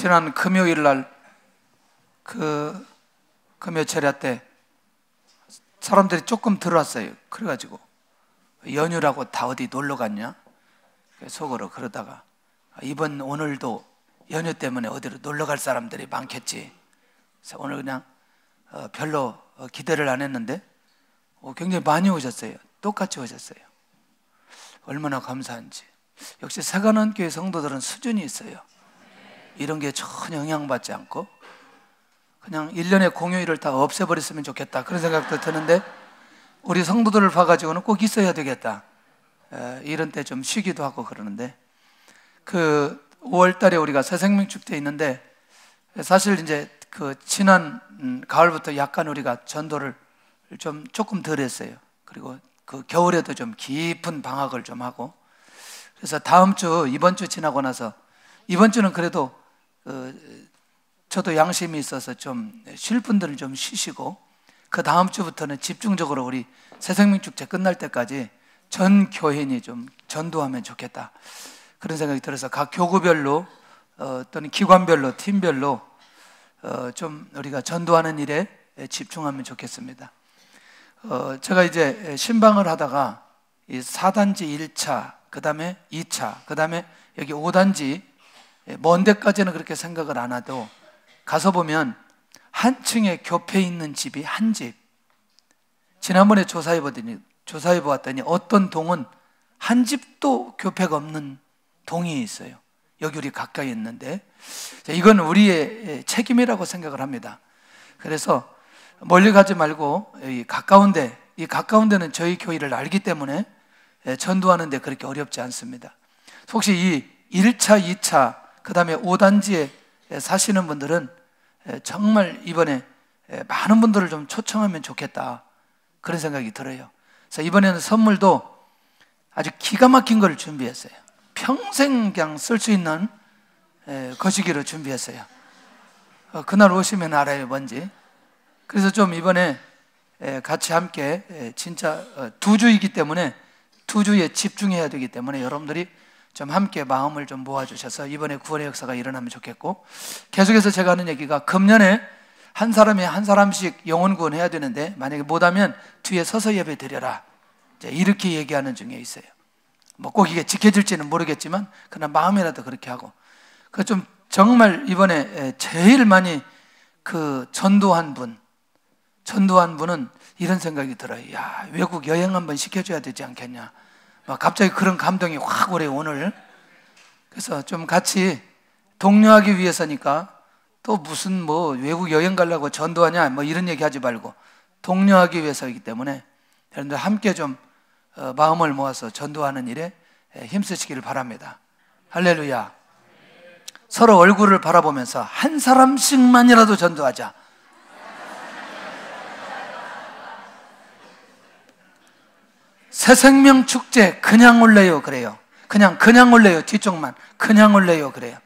지난 금요일 날 금요 철야 때 사람들이 조금 들어왔어요. 그래가지고 연휴라고 다 어디 놀러 갔냐? 속으로 그러다가 오늘도 연휴 때문에 어디로 놀러 갈 사람들이 많겠지. 그래서 오늘 그냥 별로 기대를 안 했는데 굉장히 많이 오셨어요. 똑같이 오셨어요. 얼마나 감사한지. 역시 세관원교회 성도들은 수준이 있어요. 이런 게 전혀 영향받지 않고 그냥 1년의 공휴일을 다 없애버렸으면 좋겠다, 그런 생각도 드는데 우리 성도들을 봐가지고는 꼭 있어야 되겠다, 이런 때 좀 쉬기도 하고 그러는데, 5월 달에 우리가 새생명축제 있는데 사실 이제 지난 가을부터 약간 우리가 전도를 조금 덜 했어요. 그리고 겨울에도 좀 깊은 방학을 좀 하고, 그래서 이번 주 지나고 나서 이번 주는 그래도 저도 양심이 있어서 좀 쉴 분들은 좀 쉬시고, 그 다음 주부터는 집중적으로 우리 새생명축제 끝날 때까지 전 교인이 좀 전도하면 좋겠다, 그런 생각이 들어서 각 교구별로 또는 기관별로 팀별로 좀 우리가 전도하는 일에 집중하면 좋겠습니다. 제가 이제 신방을 하다가 이 4단지 1차, 그 다음에 2차, 그 다음에 여기 5단지 먼 데까지는 그렇게 생각을 안 해도 가서 보면 한 층에 교패 있는 집이 한 집. 지난번에 조사해 보았더니 어떤 동은 한 집도 교패가 없는 동이 있어요. 여기 우리 가까이 있는데, 이건 우리의 책임이라고 생각을 합니다. 그래서 멀리 가지 말고 이 가까운 데는 저희 교회를 알기 때문에 전도하는데 그렇게 어렵지 않습니다. 혹시 이 1차, 2차, 그 다음에 5단지에 사시는 분들은 정말 이번에 많은 분들을 좀 초청하면 좋겠다, 그런 생각이 들어요. 그래서 이번에는 선물도 아주 기가 막힌 걸 준비했어요. 평생 그냥 쓸 수 있는 거시기로 준비했어요. 그날 오시면 알아요, 뭔지. 그래서 좀 이번에 같이 함께 진짜 2주이기 때문에 2주에 집중해야 되기 때문에 여러분들이 좀 함께 마음을 좀 모아주셔서 이번에 구원의 역사가 일어나면 좋겠고, 계속해서 제가 하는 얘기가 금년에 한 사람이 한 사람씩 영혼 구원해야 되는데 만약에 못하면 뒤에 서서 예배 드려라, 이렇게 얘기하는 중에 있어요. 뭐 꼭 이게 지켜질지는 모르겠지만 그냥 마음이라도 그렇게 하고, 좀 정말 이번에 제일 많이 전도한 분은 이런 생각이 들어요. 야, 외국 여행 한번 시켜줘야 되지 않겠냐, 갑자기 그런 감동이 확 오래요, 오늘. 그래서 좀 같이 독려하기 위해서니까, 또 무슨 외국 여행 가려고 전도하냐 이런 얘기 하지 말고 독려하기 위해서이기 때문에 여러분들 함께 좀 마음을 모아서 전도하는 일에 힘쓰시기를 바랍니다. 할렐루야. 서로 얼굴을 바라보면서 한 사람씩만이라도 전도하자. 새생명 축제 그냥 올래요, 그래요. 그냥 올래요, 뒤쪽만. 그냥 올래요, 그래요.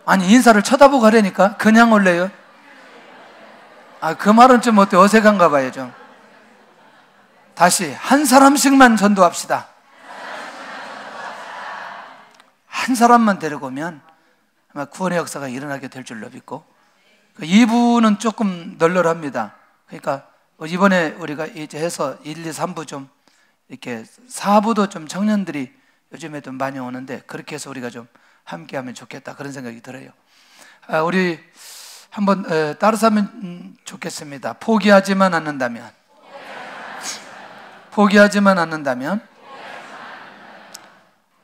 아니, 인사를 쳐다보고 하려니까 그냥 올래요. 그 말은 좀 어때, 어색한가 봐요, 좀. 다시 한 사람씩만 전도합시다. 한 사람만 데리고 오면 아마 구원의 역사가 일어나게 될 줄로 믿고, 2부는 조금 널널합니다. 그러니까 이번에 우리가 이제 해서 1, 2, 3부 좀 이렇게 4부도 좀 청년들이 요즘에 좀 많이 오는데 그렇게 해서 우리가 좀 함께 하면 좋겠다, 그런 생각이 들어요. 우리 한번 따라서 하면 좋겠습니다. 포기하지만 않는다면.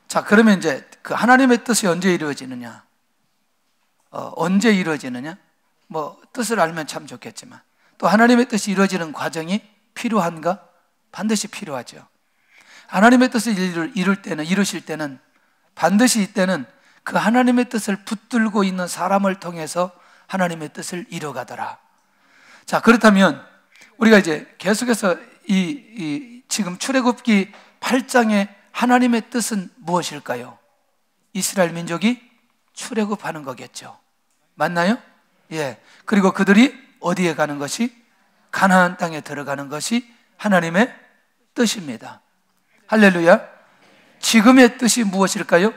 자, 그러면 이제 하나님의 뜻이 언제 이루어지느냐? 언제 이루어지느냐? 뜻을 알면 참 좋겠지만 또 하나님의 뜻이 이루어지는 과정이 필요한가? 반드시 필요하죠. 하나님의 뜻을 이루실 때는 반드시 이때는 그 하나님의 뜻을 붙들고 있는 사람을 통해서 하나님의 뜻을 이뤄가더라. 자, 그렇다면 우리가 이제 계속해서 지금 출애굽기 8장의 하나님의 뜻은 무엇일까요? 이스라엘 민족이 출애굽하는 거겠죠. 맞나요? 예. 그리고 그들이 어디에 가는 것이? 가나안 땅에 들어가는 것이 하나님의 뜻입니다. 할렐루야. 지금의 뜻이 무엇일까요?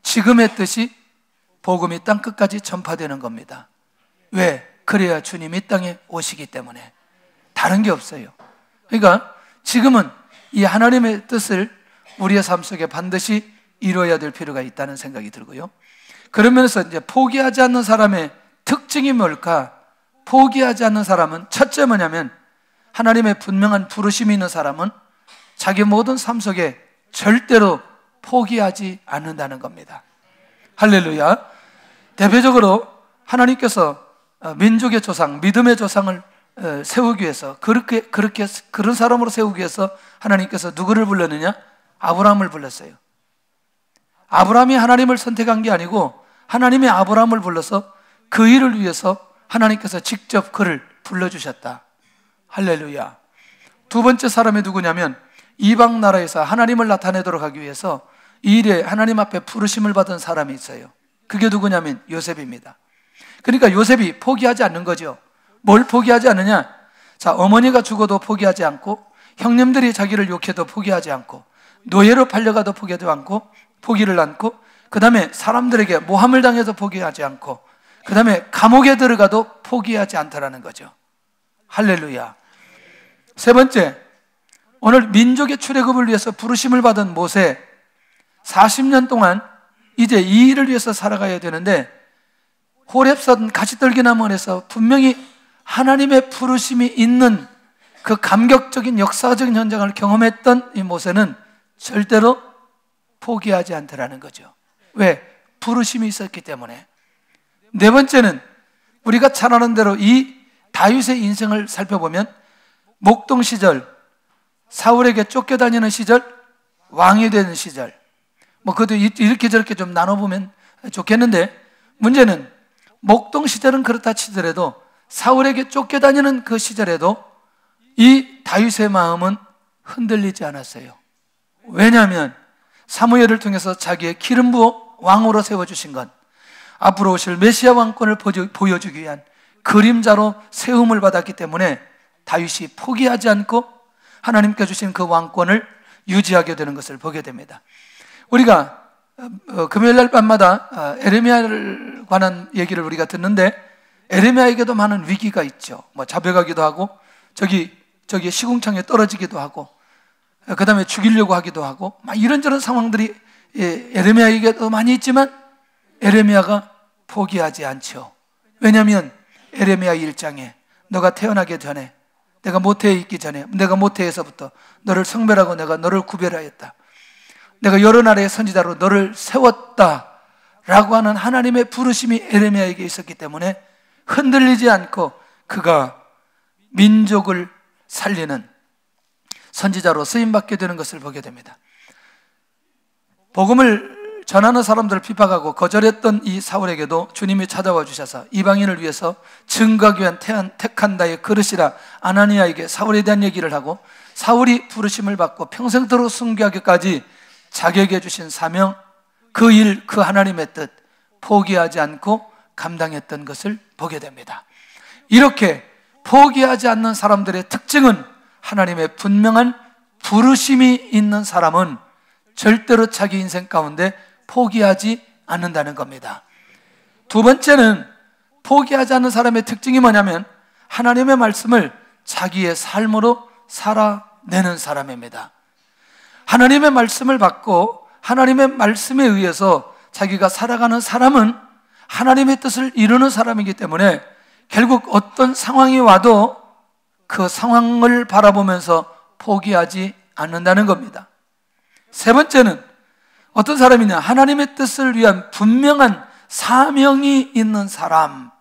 지금의 뜻이 복음이 땅 끝까지 전파되는 겁니다. 왜? 그래야 주님이 땅에 오시기 때문에. 다른 게 없어요. 그러니까 지금은 이 하나님의 뜻을 우리의 삶 속에 반드시 이루어야 될 필요가 있다는 생각이 들고요. 그러면서 이제 포기하지 않는 사람의 특징이 뭘까? 포기하지 않는 사람은 첫째 뭐냐면, 하나님의 분명한 부르심이 있는 사람은 자기 모든 삶 속에 절대로 포기하지 않는다는 겁니다. 할렐루야. 대표적으로 하나님께서 민족의 조상, 믿음의 조상을 세우기 위해서, 그렇게 그런 사람으로 세우기 위해서 하나님께서 누구를 불렀느냐? 아브라함을 불렀어요. 아브라함이 하나님을 선택한 게 아니고 하나님이 아브라함을 불러서 그 일을 위해서 하나님께서 직접 그를 불러주셨다. 할렐루야. 두 번째 사람이 누구냐면, 이방 나라에서 하나님을 나타내도록 하기 위해서 이 일에 하나님 앞에 부르심을 받은 사람이 있어요. 그게 누구냐면 요셉입니다. 그러니까 요셉이 포기하지 않는 거죠. 뭘 포기하지 않느냐? 자, 어머니가 죽어도 포기하지 않고, 형님들이 자기를 욕해도 포기하지 않고, 노예로 팔려가도 포기를 않고, 그 다음에 사람들에게 모함을 당해도 포기하지 않고, 그 다음에 감옥에 들어가도 포기하지 않더라는 거죠. 할렐루야. 세 번째, 오늘 민족의 출애굽을 위해서 부르심을 받은 모세, 40년 동안 이제 이 일을 위해서 살아가야 되는데, 호렙산 가시떨기나무에서 분명히 하나님의 부르심이 있는 그 감격적인 역사적인 현장을 경험했던 이 모세는 절대로 포기하지 않더라는 거죠. 왜? 부르심이 있었기 때문에. 네 번째는, 우리가 잘 아는 대로 이 다윗의 인생을 살펴보면 목동 시절, 사울에게 쫓겨다니는 시절, 왕이 되는 시절, 그것도 이렇게 저렇게 좀 나눠보면 좋겠는데, 문제는 목동 시절은 그렇다 치더라도 사울에게 쫓겨다니는 그 시절에도 이 다윗의 마음은 흔들리지 않았어요. 왜냐하면 사무엘을 통해서 자기의 기름 부어 왕으로 세워주신 건 앞으로 오실 메시아 왕권을 보여주기 위한 그림자로 세움을 받았기 때문에 다윗이 포기하지 않고 하나님께 주신 그 왕권을 유지하게 되는 것을 보게 됩니다. 우리가 금요일날 밤마다 에레미야를 관한 얘기를 우리가 듣는데, 에레미야에게도 많은 위기가 있죠. 잡혀가기도 하고, 저기 시궁창에 떨어지기도 하고, 그 다음에 죽이려고 하기도 하고, 이런저런 상황들이 에레미야에게도 많이 있지만 에레미야가 포기하지 않죠. 왜냐하면 에레미야 1장에 너가 태어나기 전에, 내가 모태에 있기 전에, 내가 모태에서부터 너를 성별하고 내가 너를 구별하였다, 내가 여러 나라의 선지자로 너를 세웠다 라고 하는 하나님의 부르심이 에레미야에게 있었기 때문에 흔들리지 않고 그가 민족을 살리는 선지자로 쓰임받게 되는 것을 보게 됩니다. 복음을 전하는 사람들을 핍박하고 거절했던 이 사울에게도 주님이 찾아와 주셔서 이방인을 위해서 증거하기 위한 택한 자의 그릇이라 아나니아에게 사울에 대한 얘기를 하고, 사울이 부르심을 받고 평생토록 순교하기까지 자기에게 주신 사명, 그 일, 그 하나님의 뜻 포기하지 않고 감당했던 것을 보게 됩니다. 이렇게 포기하지 않는 사람들의 특징은, 하나님의 분명한 부르심이 있는 사람은 절대로 자기 인생 가운데 포기하지 않는다는 겁니다. 두 번째는, 포기하지 않는 사람의 특징이 뭐냐면 하나님의 말씀을 자기의 삶으로 살아내는 사람입니다. 하나님의 말씀을 받고 하나님의 말씀에 의해서 자기가 살아가는 사람은 하나님의 뜻을 이루는 사람이기 때문에 결국 어떤 상황이 와도 그 상황을 바라보면서 포기하지 않는다는 겁니다. 세 번째는 어떤 사람이냐, 하나님의 뜻을 위한 분명한 사명이 있는 사람.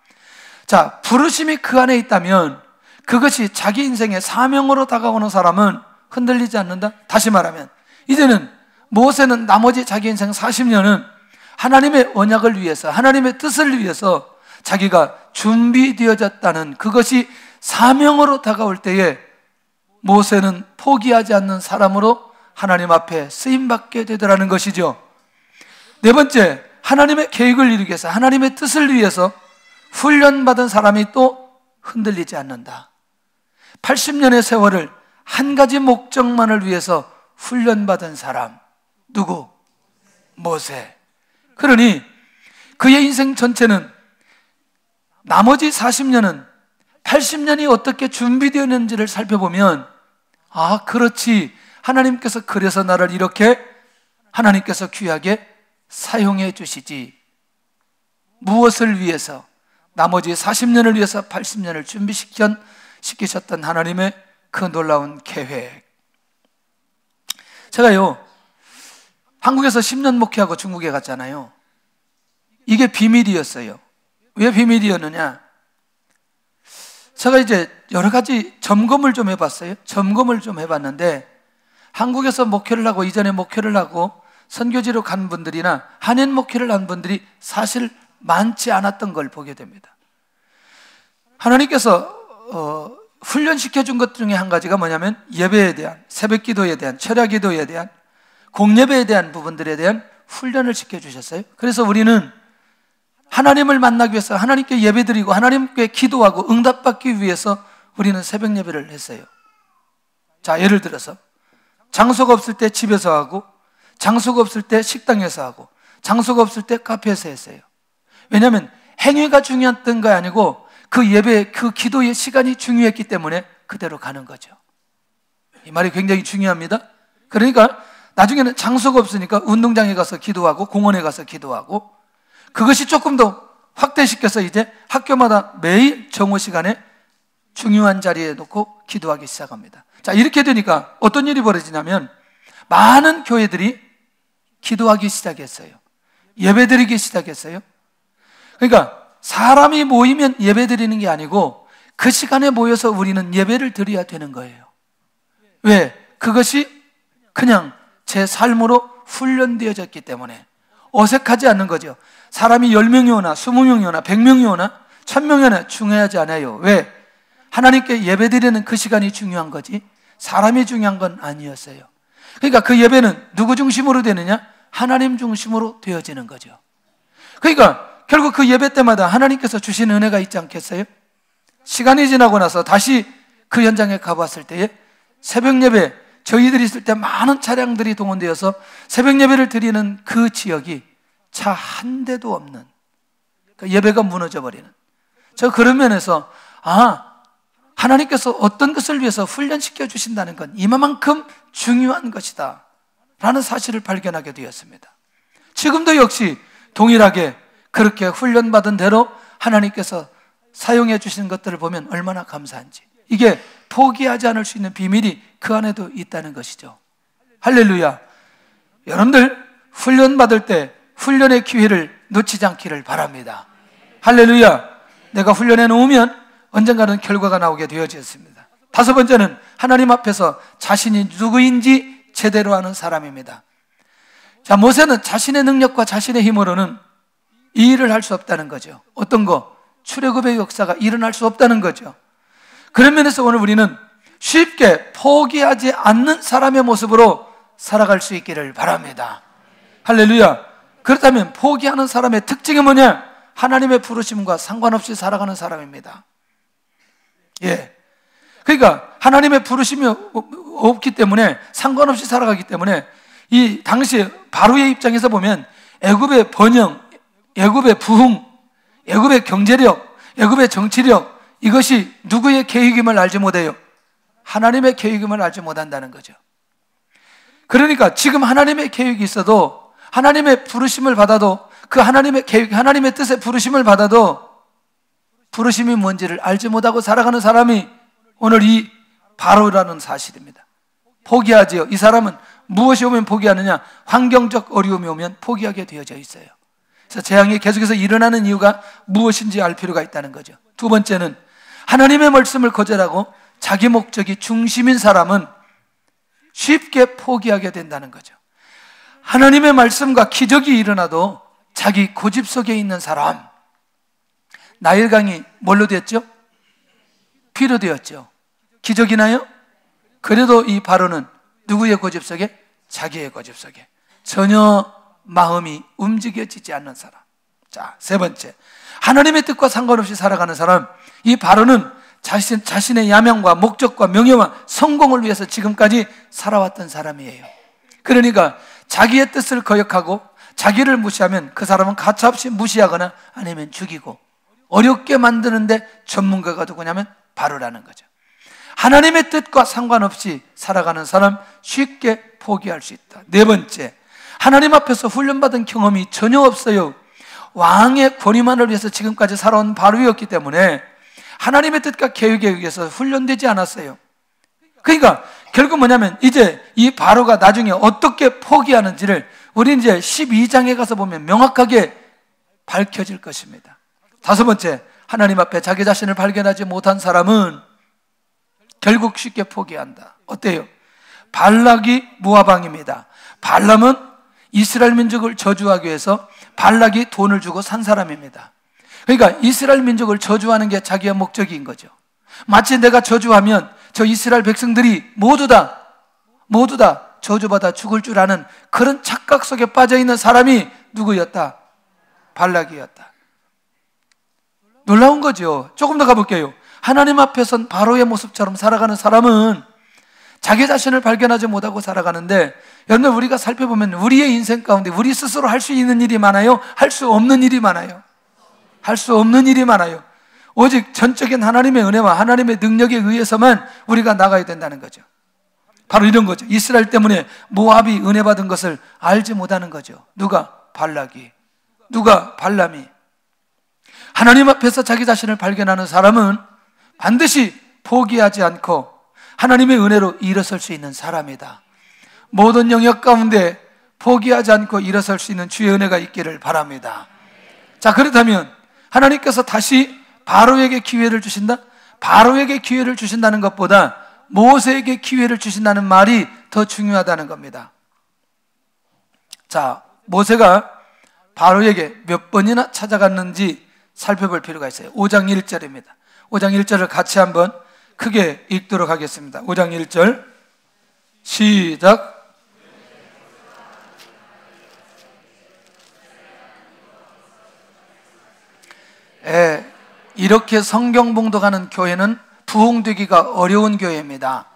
자, 부르심이 그 안에 있다면 그것이 자기 인생의 사명으로 다가오는 사람은 흔들리지 않는다? 다시 말하면 이제는 모세는 나머지 자기 인생 40년은 하나님의 언약을 위해서, 하나님의 뜻을 위해서 자기가 준비되어졌다는 그것이 사명으로 다가올 때에 모세는 포기하지 않는 사람으로 하나님 앞에 쓰임받게 되더라는 것이죠. 네 번째, 하나님의 계획을 이루기 위해서, 하나님의 뜻을 위해서 훈련받은 사람이 또 흔들리지 않는다. 80년의 세월을 한 가지 목적만을 위해서 훈련받은 사람, 누구? 모세. 그러니 그의 인생 전체는 나머지 40년은 80년이 어떻게 준비되었는지를 살펴보면 아, 그렇지. 하나님께서 그래서 나를 이렇게 하나님께서 귀하게 사용해 주시지. 무엇을 위해서? 나머지 40년을 위해서 80년을 준비시키셨던 하나님의 그 놀라운 계획. 제가요, 한국에서 10년 목회하고 중국에 갔잖아요. 이게 비밀이었어요. 왜 비밀이었느냐? 제가 이제 여러 가지 점검을 좀 해봤어요. 점검을 좀 해봤는데 한국에서 목회를 하고 이전에 목회를 하고 선교지로 간 분들이나 한인 목회를 한 분들이 사실 많지 않았던 걸 보게 됩니다. 하나님께서 훈련시켜준 것 중에 한 가지가 뭐냐면 예배에 대한, 새벽기도에 대한, 철야기도에 대한, 공예배에 대한 부분들에 대한 훈련을 시켜주셨어요. 그래서 우리는 하나님을 만나기 위해서 하나님께 예배드리고 하나님께 기도하고 응답받기 위해서 우리는 새벽 예배를 했어요. 자, 예를 들어서 장소가 없을 때 집에서 하고, 장소가 없을 때 식당에서 하고, 장소가 없을 때 카페에서 했어요. 왜냐하면 행위가 중요했던 거 아니고 그 예배, 그 기도의 시간이 중요했기 때문에 그대로 가는 거죠. 이 말이 굉장히 중요합니다. 그러니까 나중에는 장소가 없으니까 운동장에 가서 기도하고 공원에 가서 기도하고, 그것이 조금 더 확대시켜서 이제 학교마다 매일 정오 시간에 중요한 자리에 놓고 기도하기 시작합니다. 자, 이렇게 되니까 어떤 일이 벌어지냐면 많은 교회들이 기도하기 시작했어요. 예배드리기 시작했어요. 그러니까 사람이 모이면 예배드리는 게 아니고 그 시간에 모여서 우리는 예배를 드려야 되는 거예요. 왜? 그것이 그냥 제 삶으로 훈련되어졌기 때문에 어색하지 않는 거죠. 사람이 10명이 오나 20명이 오나 100명이 오나 1000명이 오나 중요하지 않아요. 왜? 하나님께 예배드리는 그 시간이 중요한 거지 사람이 중요한 건 아니었어요. 그러니까 그 예배는 누구 중심으로 되느냐? 하나님 중심으로 되어지는 거죠. 그러니까 결국 그 예배 때마다 하나님께서 주신 은혜가 있지 않겠어요? 시간이 지나고 나서 다시 그 현장에 가봤을 때에 새벽 예배, 저희들이 있을 때 많은 차량들이 동원되어서 새벽 예배를 드리는 그 지역이 차 한 대도 없는, 그 예배가 무너져 버리는, 저 그런 면에서 하나님께서 어떤 것을 위해서 훈련시켜 주신다는 건 이만큼 중요한 것이다 라는 사실을 발견하게 되었습니다. 지금도 역시 동일하게 그렇게 훈련받은 대로 하나님께서 사용해 주시는 것들을 보면 얼마나 감사한지, 이게 포기하지 않을 수 있는 비밀이 그 안에도 있다는 것이죠. 할렐루야. 여러분들 훈련받을 때 훈련의 기회를 놓치지 않기를 바랍니다. 할렐루야. 내가 훈련해 놓으면 언젠가는 결과가 나오게 되어졌습니다. 다섯 번째는 하나님 앞에서 자신이 누구인지 제대로 아는 사람입니다. 자, 모세는 자신의 능력과 자신의 힘으로는 이 일을 할 수 없다는 거죠. 어떤 거? 출애굽의 역사가 일어날 수 없다는 거죠. 그런 면에서 오늘 우리는 쉽게 포기하지 않는 사람의 모습으로 살아갈 수 있기를 바랍니다. 할렐루야. 그렇다면 포기하는 사람의 특징이 뭐냐? 하나님의 부르심과 상관없이 살아가는 사람입니다. 예. 그러니까 하나님의 부르심이 없기 때문에 상관없이 살아가기 때문에 이 당시 바로의 입장에서 보면 애굽의 번영, 애굽의 부흥, 애굽의 경제력, 애굽의 정치력, 이것이 누구의 계획임을 알지 못해요. 하나님의 계획임을 알지 못한다는 거죠. 그러니까 지금 하나님의 계획이 있어도, 하나님의 부르심을 받아도, 그 하나님의 계획, 하나님의 뜻의 부르심을 받아도 부르심이 뭔지를 알지 못하고 살아가는 사람이 오늘 이 바로라는 사실입니다. 포기하지요. 이 사람은 무엇이 오면 포기하느냐? 환경적 어려움이 오면 포기하게 되어져 있어요. 그래서 재앙이 계속해서 일어나는 이유가 무엇인지 알 필요가 있다는 거죠. 두 번째는 하나님의 말씀을 거절하고 자기 목적이 중심인 사람은 쉽게 포기하게 된다는 거죠. 하나님의 말씀과 기적이 일어나도 자기 고집 속에 있는 사람, 나일강이 뭘로 됐죠? 피로 되었죠. 기적이 나요? 그래도 이 바로는 누구의 고집 속에? 자기의 고집 속에 전혀 마음이 움직여지지 않는 사람. 자, 세 번째, 하나님의 뜻과 상관없이 살아가는 사람. 이 바로는 자신의 야명과 목적과 명예와 성공을 위해서 지금까지 살아왔던 사람이에요. 그러니까 자기의 뜻을 거역하고 자기를 무시하면 그 사람은 가차없이 무시하거나 아니면 죽이고, 어렵게 만드는데 전문가가 누구냐면 바로라는 거죠. 하나님의 뜻과 상관없이 살아가는 사람 쉽게 포기할 수 있다. 네 번째, 하나님 앞에서 훈련받은 경험이 전혀 없어요. 왕의 권위만을 위해서 지금까지 살아온 바로였기 때문에 하나님의 뜻과 계획에 의해서 훈련되지 않았어요. 그러니까 결국 뭐냐면 이제 이 바로가 나중에 어떻게 포기하는지를 우리는 이제 12장에 가서 보면 명확하게 밝혀질 것입니다. 다섯 번째, 하나님 앞에 자기 자신을 발견하지 못한 사람은 결국 쉽게 포기한다. 어때요? 발락이 모압 왕입니다. 발람은 이스라엘 민족을 저주하기 위해서 발락이 돈을 주고 산 사람입니다. 그러니까 이스라엘 민족을 저주하는 게 자기의 목적인 거죠. 마치 내가 저주하면 저 이스라엘 백성들이 모두 다 저주받아 죽을 줄 아는 그런 착각 속에 빠져있는 사람이 누구였다? 발락이었다. 놀라운 거죠. 조금 더 가볼게요. 하나님 앞에선 바로의 모습처럼 살아가는 사람은 자기 자신을 발견하지 못하고 살아가는데, 여러분 우리가 살펴보면 우리의 인생 가운데 우리 스스로 할 수 있는 일이 많아요? 할 수 없는 일이 많아요? 할 수 없는 일이 많아요. 오직 전적인 하나님의 은혜와 하나님의 능력에 의해서만 우리가 나가야 된다는 거죠. 바로 이런 거죠. 이스라엘 때문에 모압이 은혜 받은 것을 알지 못하는 거죠. 누가? 발락이. 누가? 발람이. 하나님 앞에서 자기 자신을 발견하는 사람은 반드시 포기하지 않고 하나님의 은혜로 일어설 수 있는 사람이다. 모든 영역 가운데 포기하지 않고 일어설 수 있는 주의 은혜가 있기를 바랍니다. 자, 그렇다면 하나님께서 다시 바로에게 기회를 주신다? 바로에게 기회를 주신다는 것보다 모세에게 기회를 주신다는 말이 더 중요하다는 겁니다. 자, 모세가 바로에게 몇 번이나 찾아갔는지 살펴볼 필요가 있어요. 5장 1절입니다. 5장 1절을 같이 한번 크게 읽도록 하겠습니다. 5장 1절 시작. 이렇게 성경 봉독하는 교회는 부흥되기가 어려운 교회입니다.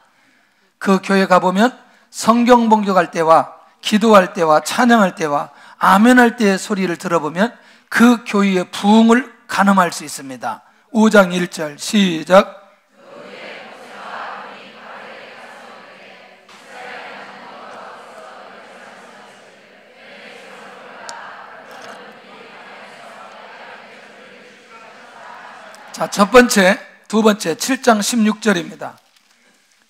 그 교회 가보면 성경 봉독할 때와 기도할 때와 찬양할 때와 아멘할 때의 소리를 들어보면 그 교회의 부흥을 가늠할 수 있습니다. 5장 1절 시작. 자, 첫 번째, 두 번째 7장 16절입니다.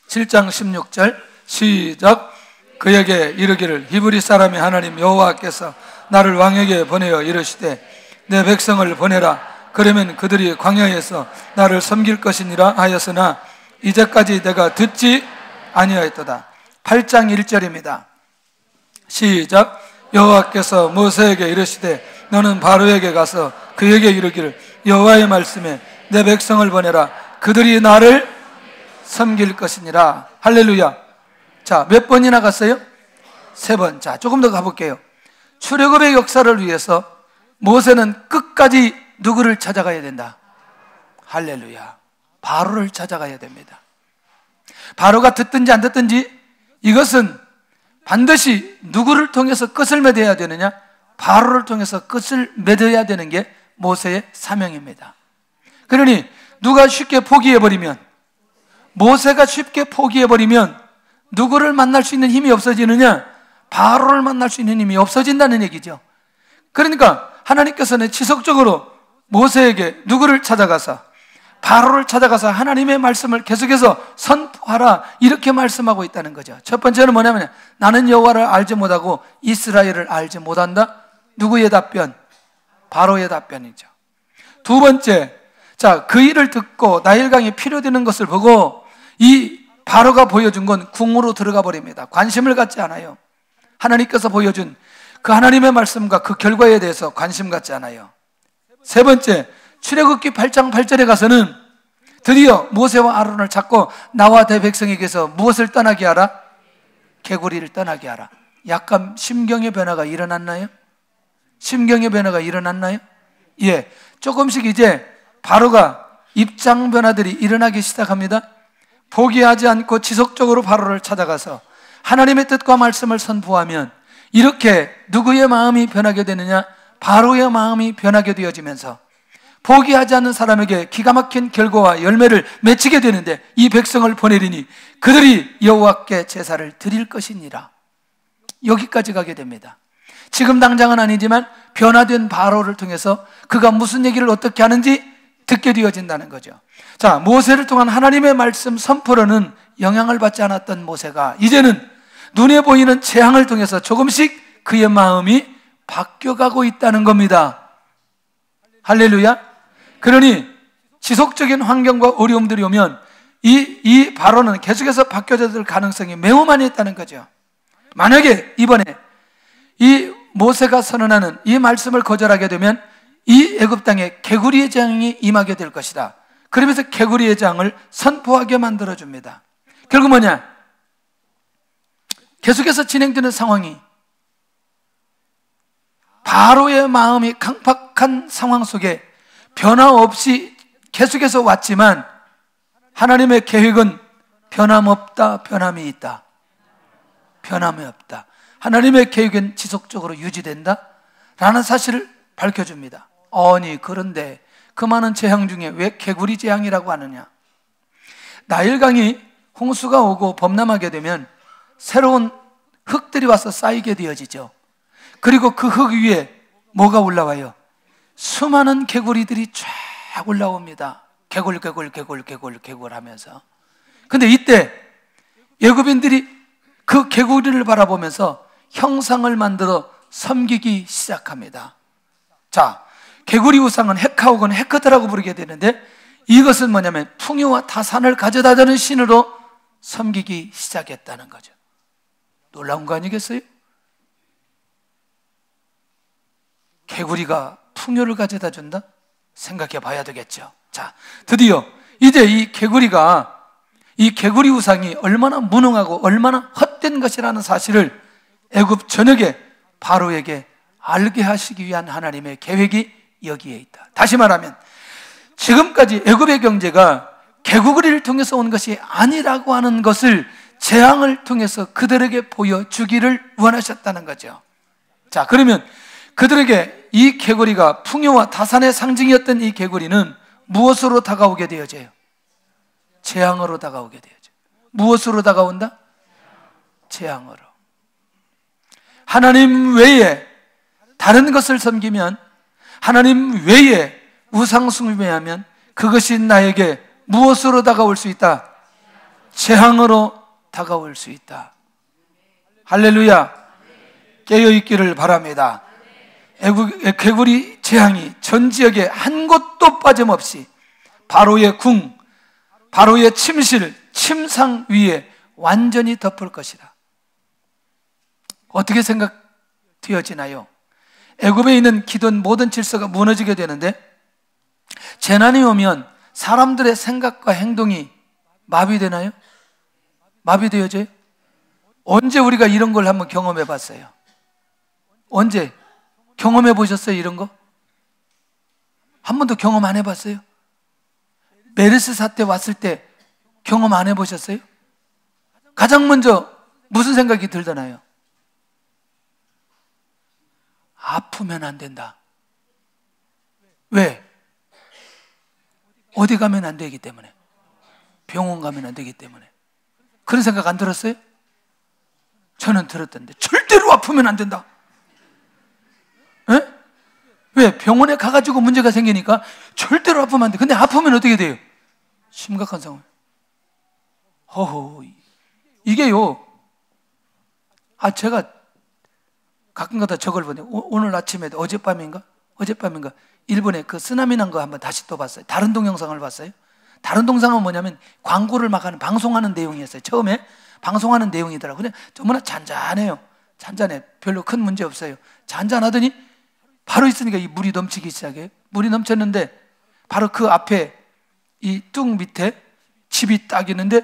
7장 16절 시작. 그에게 이르기를 히브리 사람의 하나님 여호와께서 나를 왕에게 보내어 이르시되 내 백성을 보내라. 그러면 그들이 광야에서 나를 섬길 것이니라 하였으나 이제까지 내가 듣지 아니하였도다. 8장 1절입니다. 시작. 여호와께서 모세에게 이르시되 너는 바로에게 가서 그에게 이르기를 여호와의 말씀에 내 백성을 보내라. 그들이 나를 섬길 것이니라. 할렐루야. 자, 몇 번이나 갔어요? 3번. 자, 조금 더 가볼게요. 출애굽의 역사를 위해서 모세는 끝까지 누구를 찾아가야 된다? 할렐루야. 바로를 찾아가야 됩니다. 바로가 듣든지 안 듣든지 이것은 반드시 누구를 통해서 끝을 맺어야 되느냐? 바로를 통해서 끝을 맺어야 되는 게 모세의 사명입니다. 그러니 누가 쉽게 포기해버리면, 모세가 쉽게 포기해버리면 누구를 만날 수 있는 힘이 없어지느냐? 바로를 만날 수 있는 힘이 없어진다는 얘기죠. 그러니까 하나님께서는 지속적으로 모세에게 누구를 찾아가서, 바로를 찾아가서 하나님의 말씀을 계속해서 선포하라 이렇게 말씀하고 있다는 거죠. 첫 번째는 뭐냐면 나는 여호와를 알지 못하고 이스라엘을 알지 못한다. 누구의 답변? 바로의 답변이죠. 두 번째, 자, 그 일을 듣고 나일강이 필요되는 것을 보고 이 바로가 보여준 건 궁으로 들어가 버립니다. 관심을 갖지 않아요. 하나님께서 보여준 그 하나님의 말씀과 그 결과에 대해서 관심 갖지 않아요. 세 번째, 출애굽기 8장 8절에 가서는 드디어 모세와 아론을 찾고 나와 대 백성에게서 무엇을 떠나게 하라? 개구리를 떠나게 하라. 약간 심경의 변화가 일어났나요? 심경의 변화가 일어났나요? 예, 조금씩 이제 바로가 입장 변화들이 일어나기 시작합니다. 포기하지 않고 지속적으로 바로를 찾아가서 하나님의 뜻과 말씀을 선포하면 이렇게 누구의 마음이 변하게 되느냐? 바로의 마음이 변하게 되어지면서 포기하지 않는 사람에게 기가 막힌 결과와 열매를 맺히게 되는데, 이 백성을 보내리니 그들이 여호와께 제사를 드릴 것이니라. 여기까지 가게 됩니다. 지금 당장은 아니지만 변화된 바로를 통해서 그가 무슨 얘기를 어떻게 하는지 듣게 되어진다는 거죠. 자, 모세를 통한 하나님의 말씀 선포로는 영향을 받지 않았던 모세가 이제는 눈에 보이는 재앙을 통해서 조금씩 그의 마음이 바뀌어가고 있다는 겁니다. 할렐루야. 그러니 지속적인 환경과 어려움들이 오면 이 바로는 계속해서 바뀌어져 될 가능성이 매우 많이 있다는 거죠. 만약에 이번에 이 모세가 선언하는 이 말씀을 거절하게 되면 이 애굽 땅에 개구리의 재앙이 임하게 될 것이다. 그러면서 개구리의 재앙을 선포하게 만들어줍니다. 결국 뭐냐? 계속해서 진행되는 상황이 바로의 마음이 강팍한 상황 속에 변화 없이 계속해서 왔지만, 하나님의 계획은 변함없다, 변함이 있다. 변함이 없다. 하나님의 계획은 지속적으로 유지된다 라는 사실을 밝혀줍니다. 아니, 그런데 그 많은 재앙 중에 왜 개구리 재앙이라고 하느냐? 나일강이 홍수가 오고 범람하게 되면 새로운 흙들이 와서 쌓이게 되어지죠. 그리고 그 흙 위에 뭐가 올라와요? 수많은 개구리들이 쫙 올라옵니다. 개굴 하면서. 근데 이때 애굽인들이 그 개구리를 바라보면서 형상을 만들어 섬기기 시작합니다. 자, 개구리 우상은 헤카 혹은 헤크트라고 부르게 되는데, 이것은 뭐냐면 풍요와 타산을 가져다 주는 신으로 섬기기 시작했다는 거죠. 놀라운 거 아니겠어요? 개구리가 풍요를 가져다 준다? 생각해 봐야 되겠죠. 자, 드디어 이제 이 개구리 우상이 얼마나 무능하고 얼마나 헛된 것이라는 사실을 애굽 전역에 바로에게 알게 하시기 위한 하나님의 계획이 여기에 있다. 다시 말하면 지금까지 애굽의 경제가 개구리를 통해서 온 것이 아니라고 하는 것을 재앙을 통해서 그들에게 보여주기를 원하셨다는 거죠. 자, 그러면 그들에게 이 개구리가 풍요와 다산의 상징이었던 이 개구리는 무엇으로 다가오게 되어져요? 재앙으로 다가오게 되어져요. 무엇으로 다가온다? 재앙으로. 하나님 외에 다른 것을 섬기면, 하나님 외에 우상 숭배하면 그것이 나에게 무엇으로 다가올 수 있다? 재앙으로 다가올 수 있다. 할렐루야. 깨어있기를 바랍니다. 개구리 재앙이 전 지역에 한 곳도 빠짐없이 바로의 궁, 바로의 침실, 침상 위에 완전히 덮을 것이다. 어떻게 생각되어지나요? 애굽에 있는 기존 모든 질서가 무너지게 되는데, 재난이 오면 사람들의 생각과 행동이 마비되나요? 마비되어져요? 언제 우리가 이런 걸 한번 경험해 봤어요? 언제? 경험해 보셨어요? 이런 거? 한 번도 경험 안 해봤어요? 메르스 사태 왔을 때 경험 안 해보셨어요? 가장 먼저 무슨 생각이 들더나요? 아프면 안 된다. 왜? 어디 가면 안 되기 때문에. 병원 가면 안 되기 때문에. 그런 생각 안 들었어요? 저는 들었던데 절대로 아프면 안 된다. 에? 왜? 병원에 가가지고 문제가 생기니까 절대로 아프면 안 돼. 근데 아프면 어떻게 돼요? 심각한 상황. 허허, 이게요. 제가 가끔가다 저걸 보네요. 오늘 아침에 어젯밤인가 일본에 그 쓰나미 난 거 한번 다시 또 봤어요. 다른 동영상을 봤어요. 다른 동영상은 뭐냐면 광고를 막 하는, 방송하는 내용이었어요. 처음에 방송하는 내용이더라고요. 근데 너무나 잔잔해요. 잔잔해. 별로 큰 문제 없어요. 잔잔하더니 바로 있으니까 이 물이 넘치기 시작해요. 물이 넘쳤는데 바로 그 앞에 이 뚝 밑에 집이 딱 있는데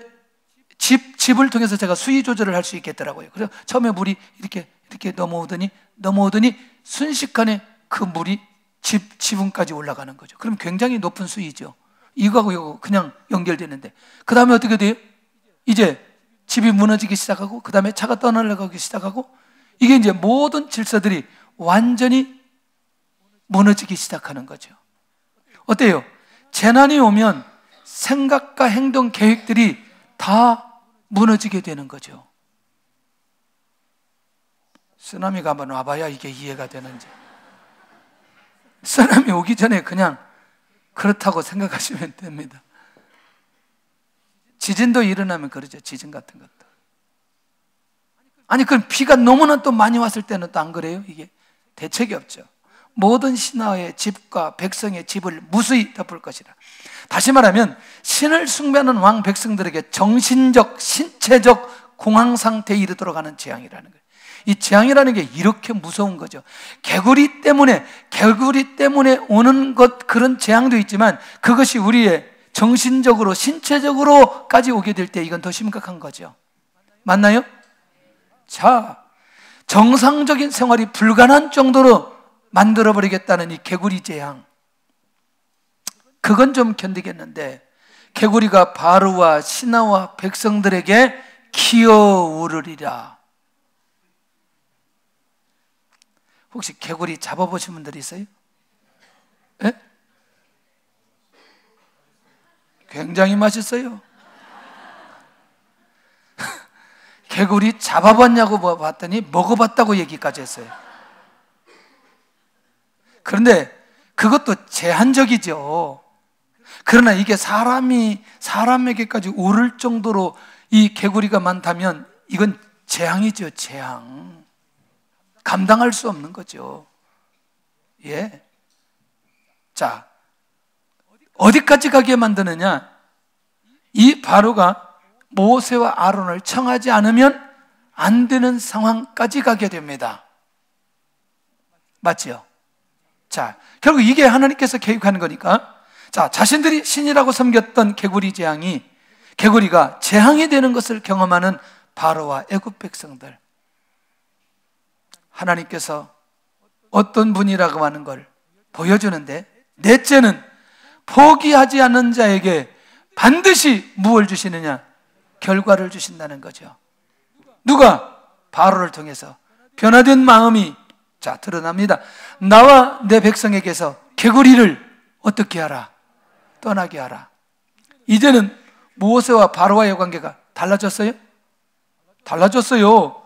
집을 통해서 제가 수위 조절을 할 수 있겠더라고요. 그래서 처음에 물이 이렇게 넘어오더니 순식간에 그 물이 지붕까지 올라가는 거죠. 그럼 굉장히 높은 수위죠. 이거하고 이거 그냥 연결되는데, 그 다음에 어떻게 돼요? 이제 집이 무너지기 시작하고, 그 다음에 차가 떠날려가기 시작하고, 이게 이제 모든 질서들이 완전히 무너지기 시작하는 거죠. 어때요? 재난이 오면 생각과 행동 계획들이 다 무너지게 되는 거죠. 쓰나미가 한번 와봐야 이게 이해가 되는지. 쓰나미 오기 전에 그냥 그렇다고 생각하시면 됩니다. 지진도 일어나면 그러죠. 지진 같은 것도. 아니, 그럼 비가 너무나 또 많이 왔을 때는 또 안 그래요? 이게 대책이 없죠. 모든 신하의 집과 백성의 집을 무수히 덮을 것이라. 다시 말하면 신을 숭배하는 왕 백성들에게 정신적, 신체적 공황 상태에 이르도록 하는 재앙이라는 거예요. 이 재앙이라는 게 이렇게 무서운 거죠. 개구리 때문에 오는 것, 그런 재앙도 있지만 그것이 우리의 정신적으로, 신체적으로까지 오게 될 때 이건 더 심각한 거죠. 맞나요? 자, 정상적인 생활이 불가능한 정도로 만들어버리겠다는 이 개구리 재앙, 그건 좀 견디겠는데 개구리가 바로와 신하와 백성들에게 기어오르리라. 혹시 개구리 잡아보신 분들 있어요? 예? 굉장히 맛있어요. 개구리 잡아봤냐고 봤더니 먹어봤다고 얘기까지 했어요. 그런데 그것도 제한적이죠. 그러나 이게 사람에게까지 오를 정도로 이 개구리가 많다면 이건 재앙이죠, 재앙. 감당할 수 없는 거죠. 예. 자, 어디까지 가게 만드느냐? 이 바로가 모세와 아론을 청하지 않으면 안 되는 상황까지 가게 됩니다. 맞죠? 자, 결국 이게 하나님께서 계획하는 거니까, 자, 자신들이 신이라고 섬겼던 개구리 재앙이, 개구리가 재앙이 되는 것을 경험하는 바로와 애굽 백성들, 하나님께서 어떤 분이라고 하는 걸 보여주는데, 넷째는 포기하지 않는 자에게 반드시 무엇을 주시느냐? 결과를 주신다는 거죠. 누가? 바로를 통해서 변화된 마음이 자 드러납니다. 나와 내 백성에게서 개구리를 어떻게 하라? 떠나게 하라. 이제는 모세와 바로와의 관계가 달라졌어요? 달라졌어요.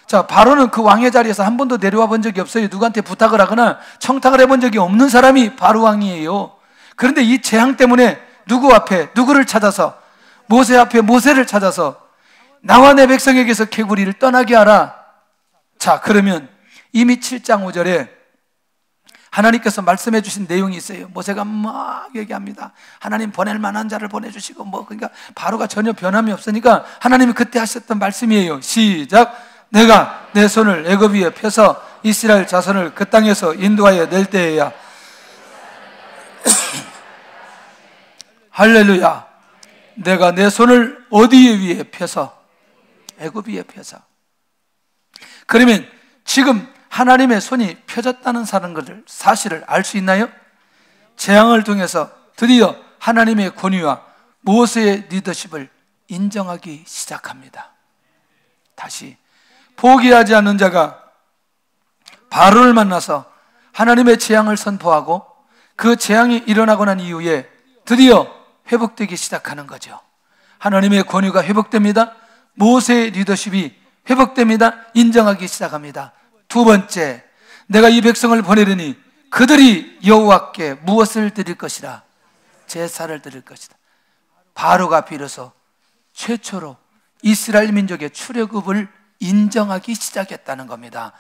자, 바로는 그 왕의 자리에서 한 번도 내려와 본 적이 없어요. 누구한테 부탁을 하거나 청탁을 해본 적이 없는 사람이 바로 왕이에요. 그런데 이 재앙 때문에 누구 앞에 누구를 찾아서, 모세 앞에 모세를 찾아서 나와 내 백성에게서 개구리를 떠나게 하라. 자, 그러면 이미 7장 5절에 하나님께서 말씀해 주신 내용이 있어요. 모세가 막 얘기합니다. 하나님 보낼 만한 자를 보내주시고 그러니까 바로가 전혀 변함이 없으니까 하나님이 그때 하셨던 말씀이에요. 시작. 내가 내 손을 애굽 위에 펴서 이스라엘 자손을 그 땅에서 인도하여 낼 때에야 할렐루야. 내가 내 손을 어디 위에 펴서? 애굽 위에 펴서. 그러면 지금 하나님의 손이 펴졌다는 사실을 알 수 있나요? 재앙을 통해서 드디어 하나님의 권위와 모세의 리더십을 인정하기 시작합니다. 다시 포기하지 않는 자가 바로를 만나서 하나님의 재앙을 선포하고 그 재앙이 일어나고 난 이후에 드디어 회복되기 시작하는 거죠. 하나님의 권위가 회복됩니다. 모세의 리더십이 회복됩니다. 인정하기 시작합니다. 두 번째, 내가 이 백성을 보내려니 그들이 여호와께 무엇을 드릴 것이라? 제사를 드릴 것이다. 바로가 비로소 최초로 이스라엘 민족의 출애굽을 인정하기 시작했다는 겁니다.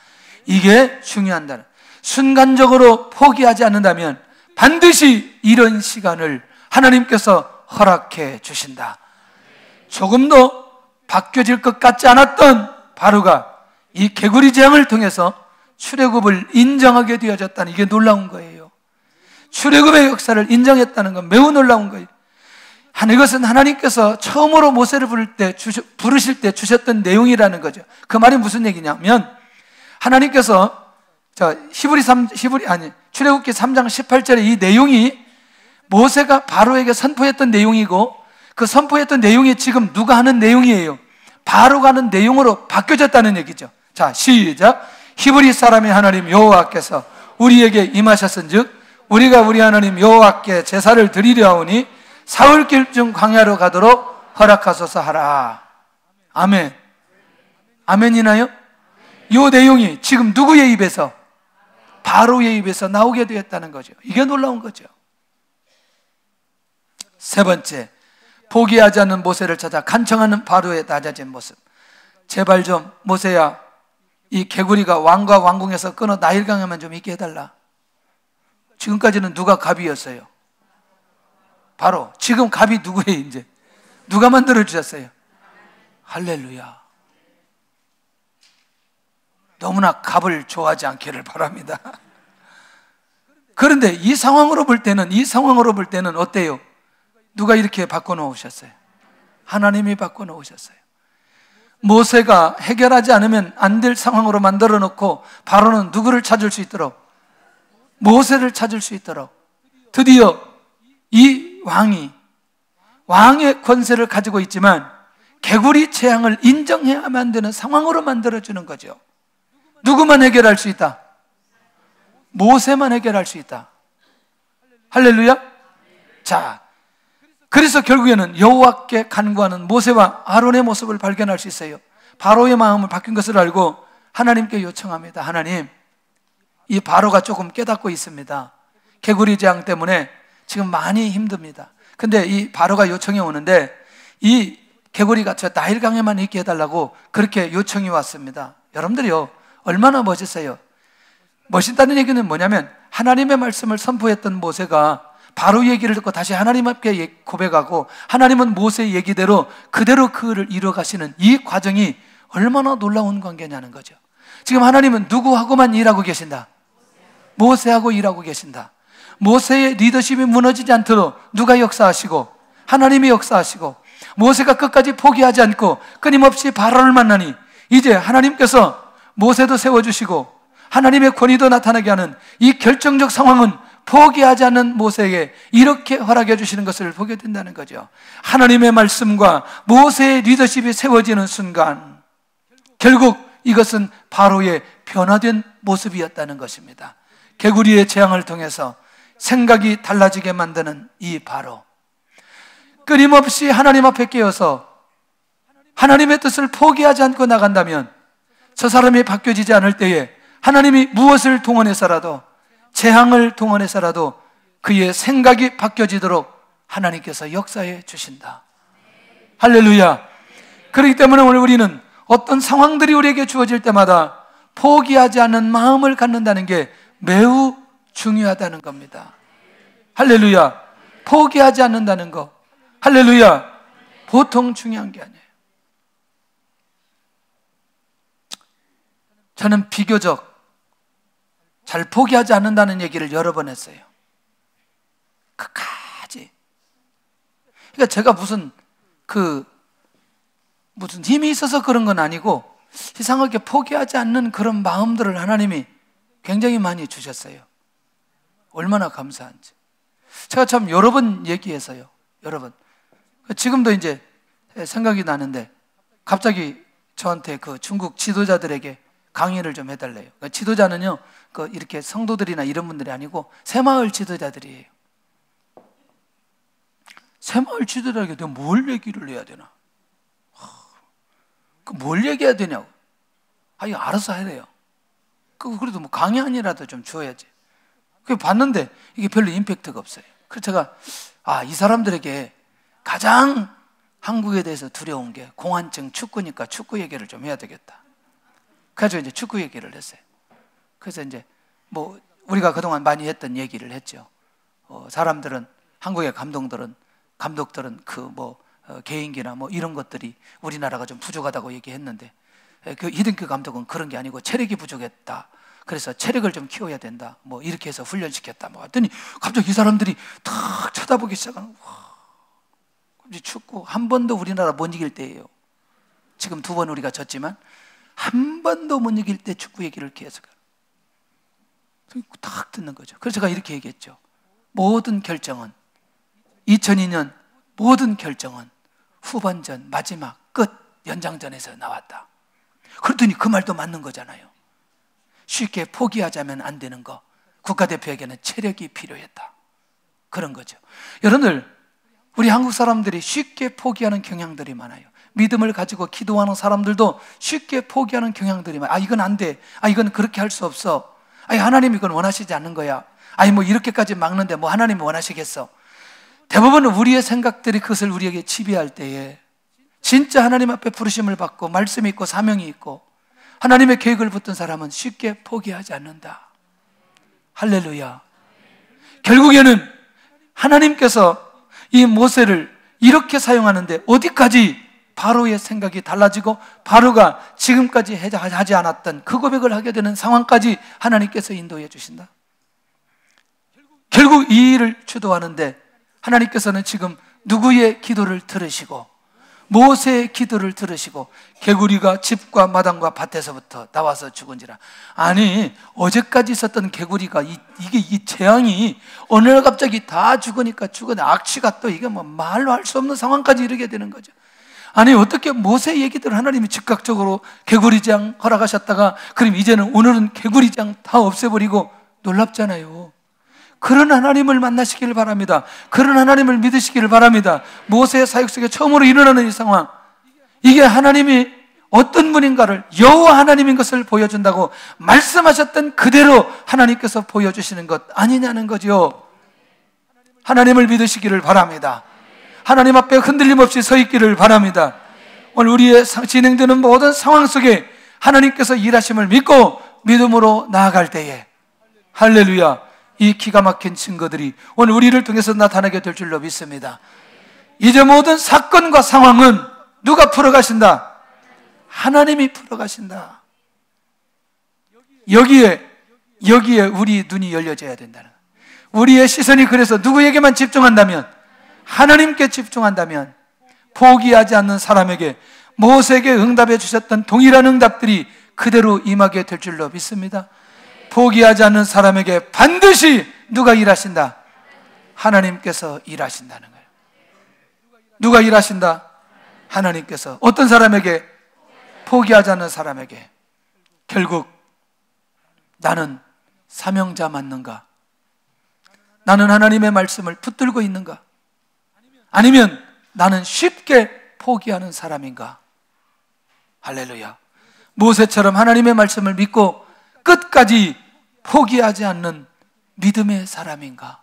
이게 중요한다. 순간적으로 포기하지 않는다면 반드시 이런 시간을 하나님께서 허락해 주신다. 조금도 바뀌어질 것 같지 않았던 바로가 이 개구리 재앙을 통해서 출애굽을 인정하게 되어졌다는, 이게 놀라운 거예요. 출애굽의 역사를 인정했다는 건 매우 놀라운 거예요. 이것은 하나님께서 처음으로 모세를 부르실 때 주셨던 내용이라는 거죠. 그 말이 무슨 얘기냐면, 하나님께서 출애굽기 3장 18절에 이 내용이 모세가 바로에게 선포했던 내용이고, 그 선포했던 내용이 지금 누가 하는 내용이에요? 바로가 하는 내용으로 바뀌어졌다는 얘기죠. 자, 시작. 히브리 사람의 하나님 여호와께서 우리에게 임하셨은즉 우리가 우리 하나님 여호와께 제사를 드리려 하오니 사흘길 광야로 가도록 허락하소서 하라. 아멘. 아멘이나요? 이 내용이 지금 누구의 입에서? 바로의 입에서 나오게 되었다는 거죠. 이게 놀라운 거죠. 세 번째, 포기하지 않는 모세를 찾아 간청하는 바로의 낮아진 모습. 제발 좀 모세야, 이 개구리가 왕과 왕궁에서 끊어 나일강에만 좀 있게 해달라. 지금까지는 누가 갑이었어요? 바로. 지금 갑이 누구예요? 이제 누가 만들어 주셨어요? 할렐루야. 너무나 갑을 좋아하지 않기를 바랍니다. 그런데 이 상황으로 볼 때는 어때요? 누가 이렇게 바꿔놓으셨어요? 하나님이 바꿔놓으셨어요. 모세가 해결하지 않으면 안 될 상황으로 만들어 놓고 바로는 누구를 찾을 수 있도록? 모세를 찾을 수 있도록 드디어 이 왕의 권세를 가지고 있지만 개구리 재앙을 인정해야만 되는 상황으로 만들어주는 거죠. 누구만 해결할 수 있다? 모세만 해결할 수 있다. 할렐루야. 자, 그래서 결국에는 여호와께 간구하는 모세와 아론의 모습을 발견할 수 있어요. 바로의 마음을 바뀐 것을 알고 하나님께 요청합니다. 하나님, 이 바로가 조금 깨닫고 있습니다. 개구리 재앙 때문에 지금 많이 힘듭니다. 근데 이 바로가 요청해 오는데 이 개구리가 저 나일강에만 있게 해달라고 그렇게 요청이 왔습니다. 여러분들이요, 얼마나 멋있어요. 멋있다는 얘기는 뭐냐면 하나님의 말씀을 선포했던 모세가 바로 얘기를 듣고 다시 하나님 앞에 고백하고 하나님은 모세의 얘기대로 그대로 그를 이뤄가시는 이 과정이 얼마나 놀라운 관계냐는 거죠. 지금 하나님은 누구하고만 일하고 계신다? 모세하고 일하고 계신다. 모세의 리더십이 무너지지 않도록 누가 역사하시고? 하나님이 역사하시고, 모세가 끝까지 포기하지 않고 끊임없이 바로를 만나니 이제 하나님께서 모세도 세워주시고 하나님의 권위도 나타나게 하는 이 결정적 상황은 포기하지 않는 모세에게 이렇게 허락해 주시는 것을 보게 된다는 거죠. 하나님의 말씀과 모세의 리더십이 세워지는 순간 결국 이것은 바로의 변화된 모습이었다는 것입니다. 개구리의 재앙을 통해서 생각이 달라지게 만드는 이 바로, 끊임없이 하나님 앞에 깨어서 하나님의 뜻을 포기하지 않고 나간다면 저 사람이 바뀌어지지 않을 때에 하나님이 무엇을 동원해서라도, 재앙을 동원해서라도 그의 생각이 바뀌어지도록 하나님께서 역사해 주신다. 할렐루야. 그렇기 때문에 오늘 우리는 어떤 상황들이 우리에게 주어질 때마다 포기하지 않는 마음을 갖는다는 게 매우 중요하다는 겁니다. 할렐루야. 포기하지 않는다는 거, 할렐루야, 보통 중요한 게 아니에요. 저는 비교적 잘 포기하지 않는다는 얘기를 여러 번 했어요. 끝까지. 그러니까 제가 무슨 힘이 있어서 그런 건 아니고 이상하게 포기하지 않는 그런 마음들을 하나님이 굉장히 많이 주셨어요. 얼마나 감사한지. 제가 참 여러 번 얘기해서요. 여러 번. 지금도 이제 생각이 나는데 갑자기 저한테 그 중국 지도자들에게 강의를 좀 해달래요. 그러니까 지도자는요, 이렇게 성도들이나 이런 분들이 아니고 새마을 지도자들이에요. 새마을 지도자에게 내가 뭘 얘기를 해야 되나? 뭘 얘기해야 되냐고. 이거 알아서 해야 그래도 뭐 강의 아니라도 좀 줘야지. 그 봤는데 이게 별로 임팩트가 없어요. 그래서 제가 이 사람들에게 가장 한국에 대해서 두려운 게 공안증 축구니까 축구 얘기를 좀 해야 되겠다. 그래서 이제 축구 얘기를 했어요. 그래서 이제 뭐 우리가 그동안 많이 했던 얘기를 했죠. 사람들은, 한국의 감독들은 개인기나 뭐 이런 것들이 우리나라가 좀 부족하다고 얘기했는데, 그 히딩크 감독은 그런 게 아니고 체력이 부족했다. 그래서 체력을 좀 키워야 된다. 뭐 이렇게 해서 훈련시켰다. 뭐 했더니 갑자기 이 사람들이 탁 쳐다보기 시작하는 거야. 축구 한 번도 우리나라 못 이길 때예요. 지금 2번 우리가 졌지만 한 번도 못 이길 때 축구 얘기를 계속 딱 듣는 거죠. 그래서 제가 이렇게 얘기했죠. 모든 결정은 2002년 모든 결정은 후반전, 마지막, 끝, 연장전에서 나왔다. 그랬더니 그 말도 맞는 거잖아요. 쉽게 포기하자면 안 되는 거, 국가대표에게는 체력이 필요했다, 그런 거죠. 여러분들, 우리 한국 사람들이 쉽게 포기하는 경향들이 많아요. 믿음을 가지고 기도하는 사람들도 쉽게 포기하는 경향들이 많아요. 이건 안 돼, 이건 그렇게 할 수 없어, 하나님이 이건 원하시지 않는 거야, 뭐 이렇게까지 막는데 뭐 하나님이 원하시겠어. 대부분 우리의 생각들이 그것을 우리에게 지배할 때에 진짜 하나님 앞에 부르심을 받고 말씀이 있고 사명이 있고 하나님의 계획을 붙든 사람은 쉽게 포기하지 않는다. 할렐루야. 결국에는 하나님께서 이 모세를 이렇게 사용하는데 어디까지 바로의 생각이 달라지고 바로가 지금까지 하지 않았던 그 고백을 하게 되는 상황까지 하나님께서 인도해 주신다. 결국 이 일을 주도하는데 하나님께서는 지금 누구의 기도를 들으시고 모세의 기도를 들으시고 개구리가 집과 마당과 밭에서부터 나와서 죽은지라. 어제까지 있었던 개구리가 이 재앙이 어느 날 갑자기 다 죽으니까 악취가 또 이게 뭐 말로 할 수 없는 상황까지 이르게 되는 거죠. 어떻게 모세 얘기들을 하나님이 즉각적으로 개구리장 허락하셨다가 그럼 이제는 오늘은 개구리장 다 없애버리고, 놀랍잖아요. 그런 하나님을 만나시기를 바랍니다. 그런 하나님을 믿으시기를 바랍니다. 모세의 사역 속에 처음으로 일어나는 이 상황, 이게 하나님이 어떤 분인가를, 여호와 하나님인 것을 보여준다고 말씀하셨던 그대로 하나님께서 보여주시는 것 아니냐는 거죠. 하나님을 믿으시기를 바랍니다. 하나님 앞에 흔들림 없이 서 있기를 바랍니다. 오늘 우리의 진행되는 모든 상황 속에 하나님께서 일하심을 믿고 믿음으로 나아갈 때에, 할렐루야, 이 기가 막힌 증거들이 오늘 우리를 통해서 나타나게 될 줄로 믿습니다. 이제 모든 사건과 상황은 누가 풀어가신다? 하나님이 풀어가신다. 여기에 우리 눈이 열려져야 된다는 거예요. 우리의 시선이 그래서 누구에게만 집중한다면, 하나님께 집중한다면, 포기하지 않는 사람에게 모세에게 응답해 주셨던 동일한 응답들이 그대로 임하게 될 줄로 믿습니다. 포기하지 않는 사람에게 반드시 누가 일하신다? 하나님께서 일하신다는 거예요. 누가 일하신다? 하나님께서. 어떤 사람에게? 포기하지 않는 사람에게. 결국 나는 사명자 맞는가? 나는 하나님의 말씀을 붙들고 있는가? 아니면 나는 쉽게 포기하는 사람인가? 할렐루야. 모세처럼 하나님의 말씀을 믿고 끝까지 포기하지 않는 믿음의 사람인가?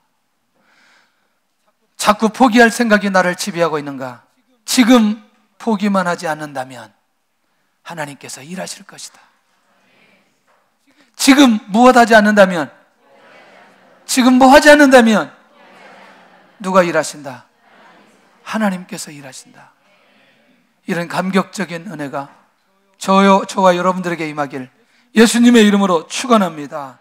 자꾸 포기할 생각이 나를 지배하고 있는가? 지금 포기만 하지 않는다면 하나님께서 일하실 것이다. 지금 무엇하지 않는다면, 지금 뭐 하지 않는다면 누가 일하신다? 하나님께서 일하신다. 이런 감격적인 은혜가 저와 여러분들에게 임하길 예수님의 이름으로 축원합니다.